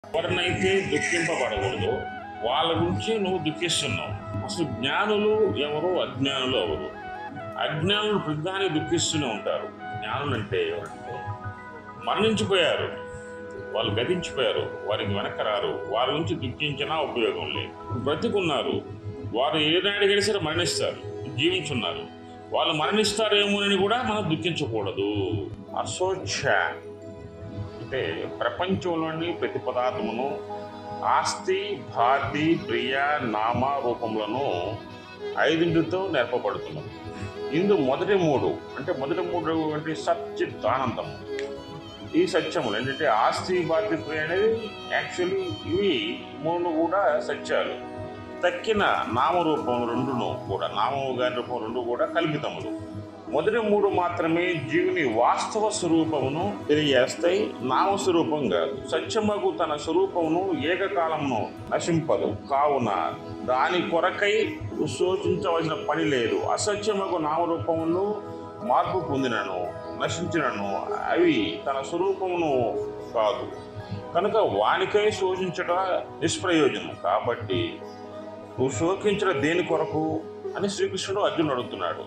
ఎవరినైతే దుఃఖింపబడకూడదు వాళ్ళ గురించి నువ్వు దుఃఖిస్తున్నావు. అసలు జ్ఞానులు ఎవరు, అజ్ఞానులు ఎవరు? అజ్ఞానులు ప్రతిదాన్ని దుఃఖిస్తూనే ఉంటారు. జ్ఞానులు అంటే ఎవరంటే మరణించిపోయారు, వాళ్ళు గతించిపోయారు, వారికి వెనక్కి రారు, వారి నుంచి దుఃఖించినా ఉపయోగం లేదు. బ్రతికున్నారు, వారు ఏనాడు సరే మరణిస్తారు. జీవించున్నారు, వాళ్ళు మరణిస్తారేమోనని కూడా మనం దుఃఖించకూడదు. అశోచ అంటే ప్రపంచంలోని ప్రతి పదార్థమును ఆస్తి, భాతి, ప్రియ, నామ రూపములను ఐదింటితో నేర్పబడుతున్నది. ఇందు మొదటి మూడు అంటే సచ్చిత్ ఆనందము. ఈ సత్యములు ఏంటంటే ఆస్తి, భాతి, ప్రియ అనేది యాక్చువల్లీ ఇవి మూడు కూడా సత్యాలు. తక్కిన నామరూపం రెండును కూడా, నామము గాని రూపం రెండు కూడా కల్పితములు. మొదటి మూడు మాత్రమే జీవుని వాస్తవ స్వరూపమును తెలియజేస్తాయి, నామస్వరూపం కాదు. సత్యమగు తన స్వరూపమును ఏకకాలమును నశింపదు, కావున దాని కొరకై శోచించవలసిన పని లేదు. అసత్యమగు నామరూపమును మార్పు పొందినను నశించినను అవి తన స్వరూపమును కాదు, కనుక వానికై శోచించట నిష్ప్రయోజనం. కాబట్టి నువ్వు శోకించడం దేని కొరకు అని శ్రీకృష్ణుడు అర్జునుడు అడుగుతున్నాడు.